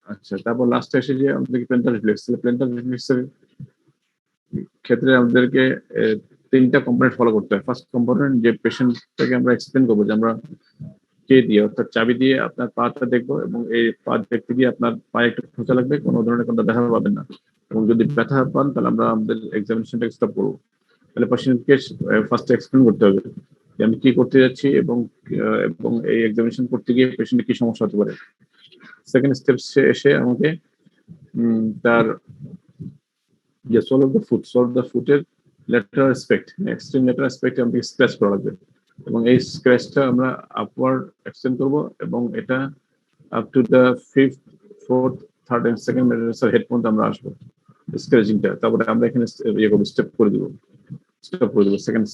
আচ্ছা, তারপর লাস্টে এসে যে আমাদেরকে প্ল্যান্টার রিফ্লেক্স। প্ল্যান্টার রিফ্লেক্সের ক্ষেত্রে আমাদেরকে তিনটা কম্পোনেন্ট ফলো করতে হয়। ফার্স্ট কম্পোনেন্ট যে পেশেন্টটাকে আমরা এক্সপ্লেন করবো যে আমরা কে দিয়ে, অর্থাৎ চাবি দিয়ে আপনার পাটা দেখবো এবং এই পা দেখতে গিয়ে আপনার পায়ে একটু খোঁচা লাগবে, কোনো ধরনের কোনো ব্যথা পাবেন না, এবং যদি ব্যথা পান তাহলে আমরা আমাদের এক্সামিনেশনটা স্টপ করবো। তাহলে পেশেন্টকে ফার্স্টে এক্সপ্লেন করতে হবে যে আমি কি করতে যাচ্ছি এবং এই এক্সামিনেশন করতে গিয়ে পেশেন্টের কি সমস্যা হতে পারে। সেকেন্ড স্টেপসে এসে আমাকে তার যে সোল অফ দ্য ফুটের ল্যাটারাল অ্যাসপেক্ট, এক্সট্রিম ল্যাটারাল অ্যাসপেক্টে আমাকে স্ক্র্যাচ করা লাগবে এবং এই স্ক্র্যাচটা আমরা আপওয়ার্ড এক্সটেন্ড করব এবং এটা up to the fifth, fourth, third and second metatarsal head পর্যন্ত আমরা আসবো স্ক্র্যাচিংটা। তারপরে আমরা এখানে ইয়ে করবো, স্টপ করে দেবো সেকেন্ড।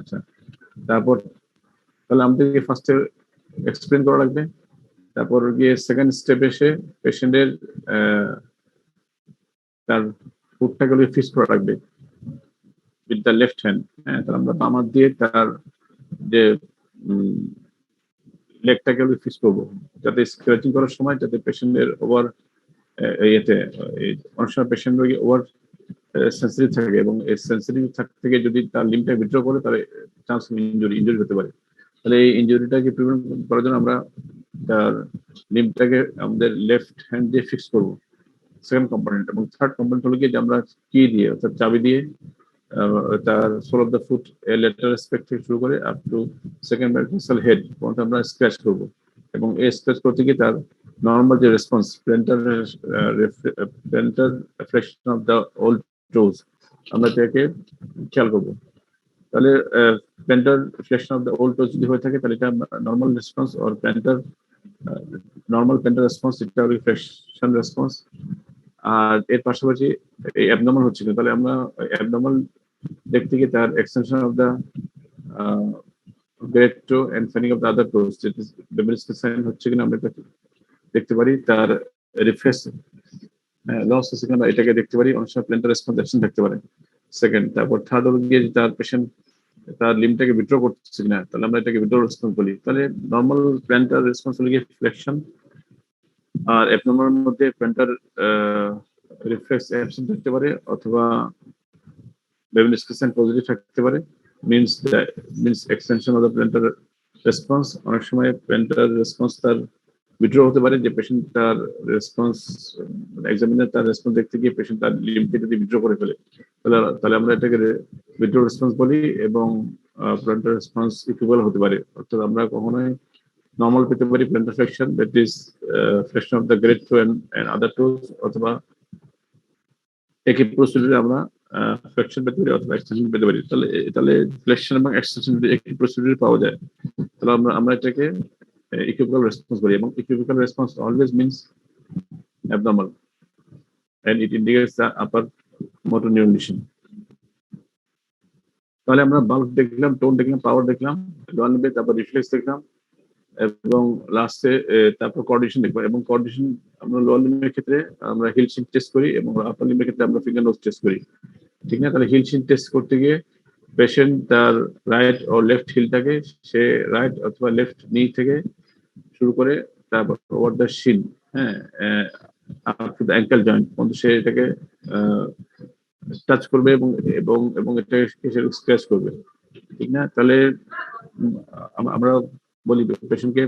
আচ্ছা, তারপর তাহলে আমাদেরকে ফার্স্টে এক্সপ্লেন করা লাগবে, তারপর গিয়ে সেকেন্ড স্টেপ এসে পেশেন্টের তার ফুটটাকে ফিক্স করা লাগবে উইথ দ্য লেফট হ্যান্ড। হ্যাঁ, তাহলে আমরা বাম হাত দিয়ে তার যে লেগটাকে ফিক্স করবো, যাতে স্ক্র্যাচিং করার সময় যাতে পেশেন্টের ওভার ইয়েতে অনেক সময় পেশেন্ট ওভার সেন্সিটিভ থাকে, এবং এই সেন্সিটিভ থেকে যদি তার লিম্বটা উইথড্র করে তাহলে চান্স ইনজুরি হতে পারে। তাহলে এই ইনজুরিটাকে প্রিভেন্ট করার জন্য আমরা তার লিম্বটাকে আমাদের লেফট হ্যান্ড দিয়ে ফিক্স করবো, সেকেন্ড কম্পোনেন্ট। এবং থার্ড কম্পোনেন্ট হলো কি যে আমরা কি দিয়ে অর্থাৎ চাবি দিয়ে তার sole of the foot lateral aspect থেকে শুরু করে up to second metatarsal head পর্যন্ত আমরা স্ক্র্যাচ করবো। এবং এই স্ক্র্যাচ করতে গিয়ে তার নর্মাল যে response plantar reflection of the old toes আমরা এটাকে খেয়াল করবো। তাহলে plantar reflection of the old toes যদি হয়ে থাকে তাহলে এটা নর্মাল রেসপন্স, আর প্ল্যান্টার নর্মাল প্ল্যান্টার রেসপন্স এটা রিফ্লেকশন রেসপন্স। আর এর পাশাপাশি এই অ্যাবনর্মাল হচ্ছে না, তাহলে আমরা অ্যাবনর্মাল দেখতে গিয়ে তার extension of the great toe and fanning of the other toes sign হচ্ছে কিনা আমরা দেখতে পারি। তার রিফ্রেশ লস হচ্ছে কিনা এটাকে দেখতে পারি। অনেক সময় প্ল্যান্টার রেসপন্স অ্যাবসেন্ট থাকতে পারে। সেকেন্ড, তারপর থার্ড হলো গিয়ে তার পেশেন্ট তার লিম্বটাকে উইথড্র করছে কিনা, তাহলে আমরা এটাকে উইথড্র রেসপন্স বলি। তাহলে নর্মাল প্ল্যান্টার রেসপন্স হলো গিয়ে ফ্লেকশন, আর অ্যাবনর্মাল মধ্যে প্ল্যান্টার রিফ্লেক্স অ্যাবসেন্ট থাকতে পারে, অথবা বেবিনিসকেশন পজিটিভ থাকতে পারে। Means extension of the planter response. অনেক সময় প্ল্যান্টার রেসপন্স তার উইথড্র হতে পারে, যে পেশেন্ট তার রেসপন্স এক্সামিনার তার রেসপন্স দেখতে গিয়ে পেশেন্ট তার লিম্বকে যদি উইথড্র করে ফেলে, তাহলে আমরা এটাকে উইথড্র রেসপন্স বলি। এবং প্ল্যান্টার রেসপন্স ইকুয়াল হতে পারে, অর্থাৎ আমরা কখনোই নর্মাল পেতে পারি plantar flexion, that is flexion of the great toe and other toes, অথবা একই প্রসিডিউরে আমরা ফ্লেকশন পেতে পারি অথবা এক্সটেনশন পেতে পারি। তাহলে ফ্লেকশন এবং এক্সটেনশন যদি একই প্রসিডিউরে পাওয়া যায় তাহলে আমরা এটাকে equivocal response বলি। এবং equivocal response always means abnormal and it indicates the upper motor neuron lesion. তাহলে আমরা বাল্ক দেখলাম, টোন দেখলাম, পাওয়ার দেখলাম, লোয়ার লিম্বে, তারপর রিফ্লেক্স দেখলাম, এবং লাস্টে তারপর কোঅর্ডিনেশন দেখবো। এবং কোঅর্ডিনেশন আমরা লোয়ার লিম্বের ক্ষেত্রে আমরা হিল শিফট টেস্ট করি, এবং আপার লিম্বের ক্ষেত্রে আমরা ফিঙ্গার নোজ টেস্ট করি, ঠিক না? তাহলে হিল শিফট টেস্ট করতে গিয়ে পেশেন্ট তার রাইট ও লেফট হিলটাকে সে রাইট অথবা লেফট নি থেকে শুরু করে তারপর ওভার দ্য শিন, হ্যাঁ, up to the ankle joint পর্যন্ত সে এটাকে টাচ করবে এবং এবং এবং এটাকে স্ক্র্যাচ করবে, ঠিক না? তাহলে আমরা বলি পেশেন্টকে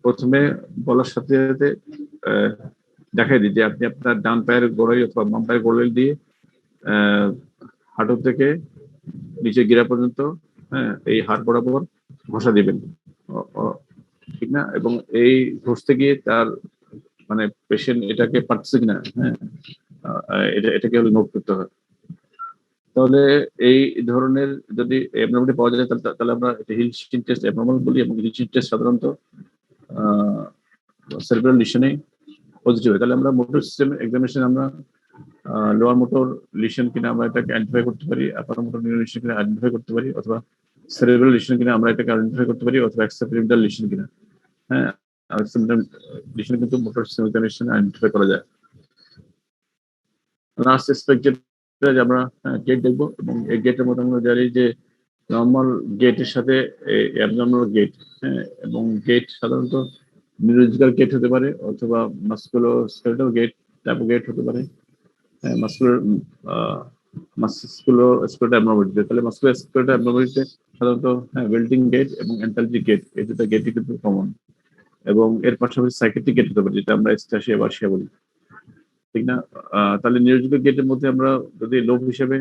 প্রথমে বলার সাথে সাথে দেখাই দিই যে আপনি আপনার ডান পায়ের গোড়ালি অথবা বাম পায়ের গোড়ালি দিয়ে হাঁটু থেকে নিচে গিরা পর্যন্ত, হ্যাঁ, এই হাড় বরাবর ঘষা দিবেন, ঠিক না? এবং এই ঘষতে গিয়ে তার মানে পেশেন্ট এটাকে পারছে কিনা, হ্যাঁ, এটাকে নোট করতে হয়। তাহলে এই ধরনের যদি অ্যাবনর্মালিটি পাওয়া যায় তাহলে আমরা হিল শিফট টেস্ট অ্যাবনর্মাল বলি। এবং হিল শিফট টেস্ট সাধারণত সেরিব্রাল লিশনে পজিটিভ হয়। তাহলে আমরা মোটর সিস্টেম এক্সামিনেশন আমরা লোয়ার মোটর লিশন কিনা আমরা এটাকে আইডেন্টিফাই করতে পারি, আপার মোটর নিউরন লিশন কিনা আইডেন্টিফাই করতে পারি, অথবা সেরিব্রাল লিশন কিনা আমরা এটাকে আইডেন্টিফাই করতে পারি, অথবা এক্সট্রাপিরামিডাল লিশন কিনা, হ্যাঁ, লিশন কিন্তু মোটর সিস্টেম এক্সামিনেশন আইডেন্টিফাই করা যায়। লাস্ট এসপেক্ট যেটা আমরা গেট দেখবো, এবং এই গেটের মধ্যে আমরা জানি যে নর্মাল গেটের সাথে অ্যাবনর্মাল গেট, হ্যাঁ, এবং গেট সাধারণত নিউরোলজিক্যাল গেট হতে পারে, অথবা মাস্কুলোস্কেলেটাল গেট হতে পারে, মাস্কুলোস্কেলেটাল অ্যাবনর্মালিটি। তাহলে মাস্কুলোস্কেলেটাল অ্যাবনর্মালিটিতে সাধারণত ওয়েল্টিং গেট এবং এন্টালজিক গেট, এই দুটো গেটই কিন্তু কমন। এবং এর পাশাপাশি সাইকেট্রিক গেট হতে পারে, যেটা আমরা এক্সটাসিয়া বা বার্ষিয়া বলি, ঠিক না? তাহলে নিউরোলজিক্যাল গেটের মধ্যে আমরা যদি লোভ হিসেবে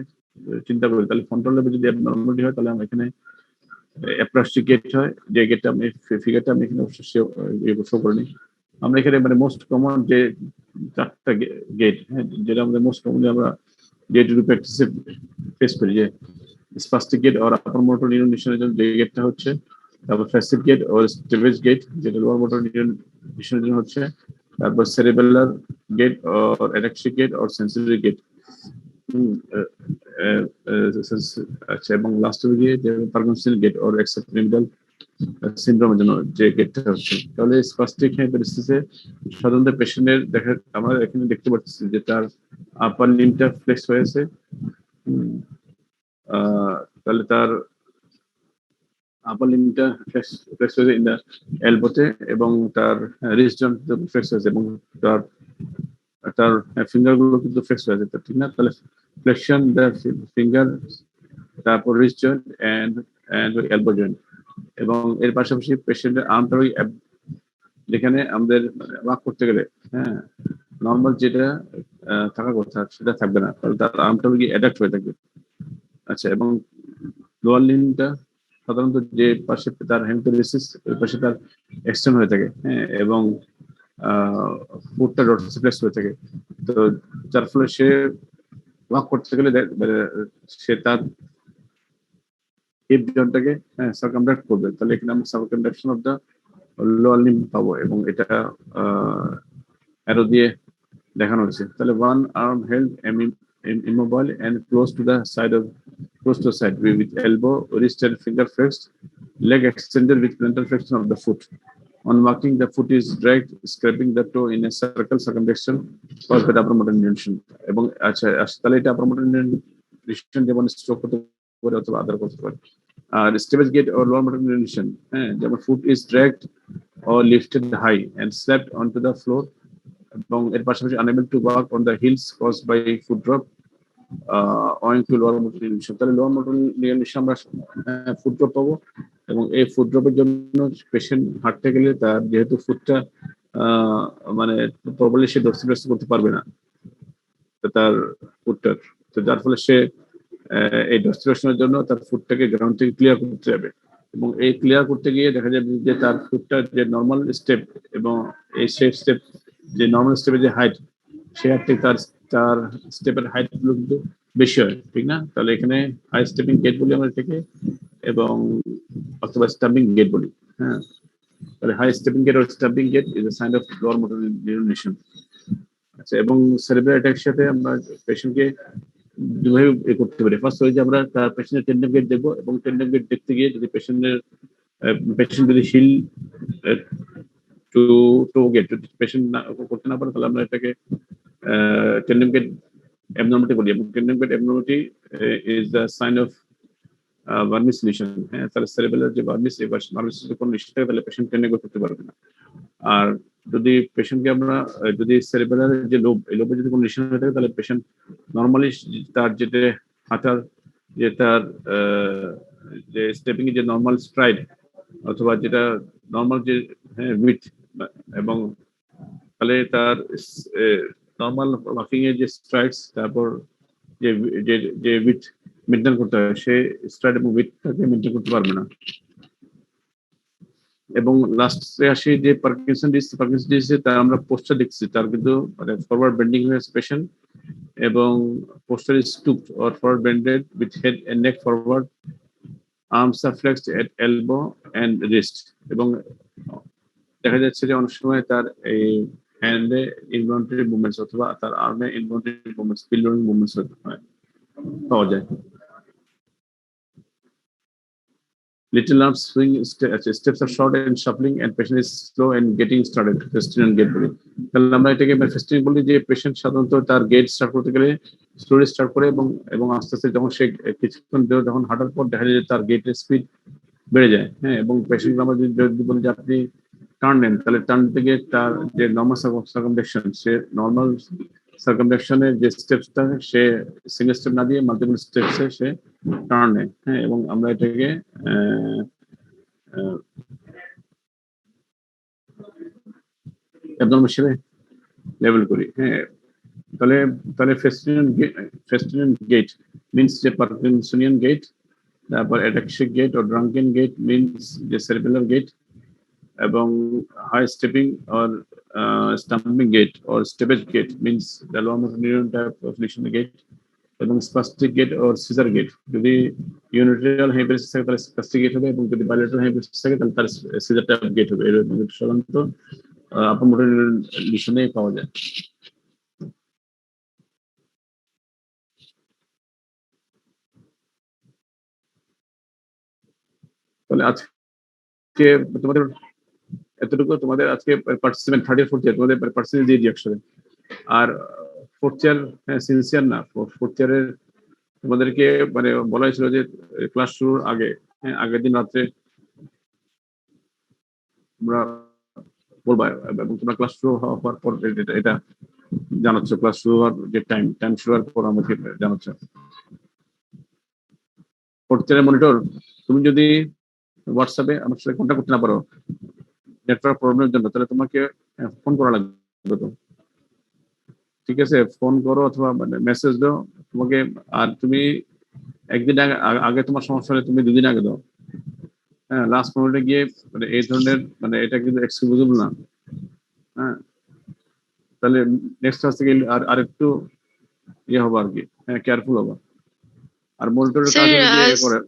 চিন্তা করি, তাহলে ফ্রন্টাল লোবে যদি অ্যাবনর্মালিটি হয় তাহলে আমরা এখানে অ্যাপ্রাস্টিক গেট হয়, যে গেটটা আমি ফিগারটা আমি এখানে শো করিনি। আমরা এখানে মানে মোস্ট কমন যে চারটা গেট, হ্যাঁ, যেটা আমাদের মোস্ট কমনলি আমরা গেট রূপে ফেস করি, যে স্পাস্টিক গেট আর আপার মোটর নিউরন লিশনের জন্য যে গেটটা হচ্ছে, তারপর ফ্যাসিড গেট আর স্টেভেজ গেট যেটা লোয়ার মোটর নিউরন লিশনের জন্য হচ্ছে, তারপর সেরিবেলার গেট আর অ্যাডাক্সিক গেট আর সেন্সরি গেট, আচ্ছা, এবং লাস্ট গিয়ে যে পার্কিনসন গেট আর এক্সট্রাপিরামিডাল সিনড্রোমের জন্য যে গেটটা হচ্ছে। তাহলে স্পাস্টিক হাইপারস্থিসে সাধারণত পেশেন্টের আমরা এখানে দেখতে পাচ্ছি যে তার আপার লিম্বটা ফ্লেক্স হয়েছে, তাহলে তার আপার লিম্বটা ফ্লেক্স হয়েছে ইন দ্য এলবোতে এবং তার রিস্ট জয়েন্ট ফ্লেক্স হয়েছে এবং তার তার ফিঙ্গার গুলো কিন্তু ফ্লেক্স হয়েছে, ঠিক না? তাহলে ফ্লেকশন দ্য ফিঙ্গার, তারপর wrist joint and elbow joint, এবং এর পাশাপাশি পেশেন্টের আর্মটা ওই যেখানে আমাদের ওয়াক করতে গেলে, হ্যাঁ, নর্মাল যেটা থাকার কথা সেটা থাকবে না, তাহলে তার আর্মটা অ্যাডাপ্ট হয়ে থাকবে। আচ্ছা, এবং লোয়ার লিম্বটা সাধারণত যে পাশে তার হেমিপেরিসিস ওই পাশে তার এক্সটেন্ড হয়ে থাকে, হ্যাঁ, এবং ফুটটা ডরসিপ্লেক্স হয়ে থাকে। তো যার ফলে সে ওয়াক করতে গেলে সে তার হিপ জয়েন্টটাকে সার্কামডাক্ট করবে, তাহলে এখানে আমরা সার্কামডাকশন অফ দ্য লোয়ার লিম্ব পাবো, এবং এটা অ্যারো দিয়ে দেখানো হয়েছে। তাহলে one arm held immobile and close to the side with elbow, wrist and finger flexed, leg extended with plantar flexion of the foot. On walking, the foot is dragged, scraping the toe in a circumflexion for the upper motor neuron. এবং আচ্ছা, তাহলে এটা upper motor neuron যেমন stroke হতে পারে অথবা আদার করতে পারে। আর স্টেপেজ gate or lower motor neuron, হ্যাঁ, যেমন foot is dragged or lifted high and slapped onto the floor, এবং এর পাশাপাশি unable to walk on the heels caused by foot drop owing to lower motor neuron। তাহলে lower motor neuron আমরা foot drop পাবো, এবং এই foot ড্রপের জন্য patient হাঁটতে গেলে তার যেহেতু ফুটটা মানে প্রবলি সে ডরসিপ্লেক্স করতে পারবে না তার ফুটটার, তো যার ফলে সে এই ডরসিপ্লেক্সনের জন্য তার ফুটটাকে গ্রাউন্ড থেকে ক্লিয়ার করতে যাবে, এবং এই ক্লিয়ার করতে গিয়ে দেখা যাবে যে তার ফুটটার যে নর্মাল স্টেপ এবং এই স্টেপ যে নর্মাল স্টেপের যে হাইট, সে হাইট থেকে তার স্টেপের হাইট গুলো কিন্তু বেশি হয়, ঠিক না? তাহলে এখানে হাই স্টেপিং গেট বলি আমরা এটাকে, এবং অথবা স্টাম্পিং গেট বলি, হ্যাঁ। তাহলে high stepping gait or stamping gait is a sign of lower motor neuron। আচ্ছা, এবং সেরিব্রাল অ্যাটাকের সাথে আমরা পেশেন্টকে দুভাবে করতে পারি। ফার্স্ট হচ্ছে আমরা তার পেশেন্টের টেন্ডেম গেট দেখবো, এবং টেন্ডেম গেট দেখতে গিয়ে যদি পেশেন্ট যদি হিল টু গেট পেশেন্ট করতে না পারে, তাহলে আমরা এটাকে টেন্ডেম গেট abnormality বলি, এবং tandem gait abnormality is the sign of vermis lesion, হ্যাঁ। তাহলে সেরিব্রালের যে ভার্মিস, এই ভার্মিসের কোনো নিশ্চিত থাকে তাহলে পেশেন্ট টেন্ডেম গেট করতে পারবে না। আর যদি পেশেন্টকে আমরা যদি সেরিব্রালের যে লোব, এই লোবে যদি কোনো লিশন হয়ে থাকে তাহলে পেশেন্ট নর্মালি তার যেটা হাঁটার যে তার যে স্টেপিং এর যে নর্মাল স্ট্রাইড অথবা যেটা নর্মাল যে উইথ, এবং তাহলে তার নর্মাল ওয়াকিং এর যে স্ট্রাইডস, তারপর যে যে উইথ মেনটেন করতে হয়, সে স্ট্রাইড এবং উইথটাকে মেনটেন করতে পারবে না। এবং লাস্টে আসি যে পার্কিনসন ডিজিজে তার আমরা পোস্টার দেখছি, তার কিন্তু মানে ফরওয়ার্ড বেন্ডিং হয়েছে পেশেন্ট, এবং posture is stooped or forward bended with head and neck forward, arms are flexed at elbow and wrist, এবং দেখা যাচ্ছে যে অনেক সময় তার এই হ্যান্ডে ইনভলন্টারি মুভমেন্টস অথবা তার আর্মে ইনভলন্টারি মুভমেন্টস, পিলোরিং মুভমেন্টস পাওয়া যায়। Little arms swing, steps are short and shuffling, and patient is slow and getting started. Festival gait বলি। তাহলে আমরা এটাকে ফেস্টিং বলি যে পেশেন্ট সাধারণত তার গেট স্টার্ট করতে গেলে স্লোলি স্টার্ট করে, এবং আস্তে আস্তে যখন সে কিছুক্ষণ যখন হাঁটার পর দেখা যায় তার গেটের স্পিড বেড়ে যায়, হ্যাঁ। এবং পেশেন্ট আমরা যদি বলি যে আপনি টার্ন নেন, তাহলে টার্ন থেকে তার যে নর্মাল সার্কামডাকশন, সে নর্মাল সার্কামডাকশনের যে স্টেপসটা সে সিঙ্গেল স্টেপ না দিয়ে মাল্টিপল স্টেপসে সে টার্ন নেয়, হ্যাঁ। এবং আমরা এটাকে অ্যাবনর্মাল হিসেবে লেবেল করি, হ্যাঁ। তাহলে ফেস্টিনিয়ান গেট মিন্স যে পার্কিনসনিয়ান গেট, তারপর অ্যাটাক্সিক গেট ও ড্রাঙ্কেন গেট মিন্স যে সেরিব্রাল গেট, এবং high stepping or stamping gait or steppage gait means the lower motor neuron type of lesion gait, এবং spastic gait or scissor gait. যদি unilateral হেমিপেরিসিস থাকে তাহলে spastic gate হবে, এবং যদি বাইলেটারাল হেমিপেরিসিস থাকে তাহলে তার সিজার টাইপ গেট হবে। এর সাধারণত আপার মোটর নিউরন লিশনে পাওয়া যায়। তাহলে আজকে তোমাদের এতটুকু, তোমাদের আজকে participant third year fourth year তোমাদের পার্সেন্টেজ দিয়ে দিই একসাথে। আর ফোর্থ ইয়ার সিনসিয়ার না, ফোর্থ ইয়ারের তোমাদেরকে মানে বলা হয়েছিল যে ক্লাস শুরুর আগে, আগের দিন রাত্রে তোমরা বলবা, এবং তোমরা ক্লাস শুরু হওয়ার পর এটা জানাচ্ছ, ক্লাস শুরু হওয়ার যে টাইম শুরু হওয়ার পর আমাকে জানাচ্ছ। ফোর্থ মনিটর, তুমি যদি হোয়াটসঅ্যাপে আমার সাথে কন্ট্যাক্ট করতে না পারো নেটওয়ার্ক প্রবলেমের জন্য, তাহলে তোমাকে ফোন করা লাগবে তো, ঠিক আছে? ফোন করো অথবা মানে মেসেজ দাও তোমাকে। আর তুমি একদিন আগে তোমার সমস্যা হলে তুমি 2 দিন আগে দাও। হ্যাঁ, লাস্ট মোমেন্টে গিয়ে মানে এই ধরনের মানে এটা কিন্তু এক্সকিউজেবল না। হ্যাঁ, তাহলে নেক্সট ক্লাস থেকে আর একটু ইয়ে হবো আর কি, হ্যাঁ, কেয়ারফুল হবো। আর মনিটরের কাজ স্যার হলো যে করে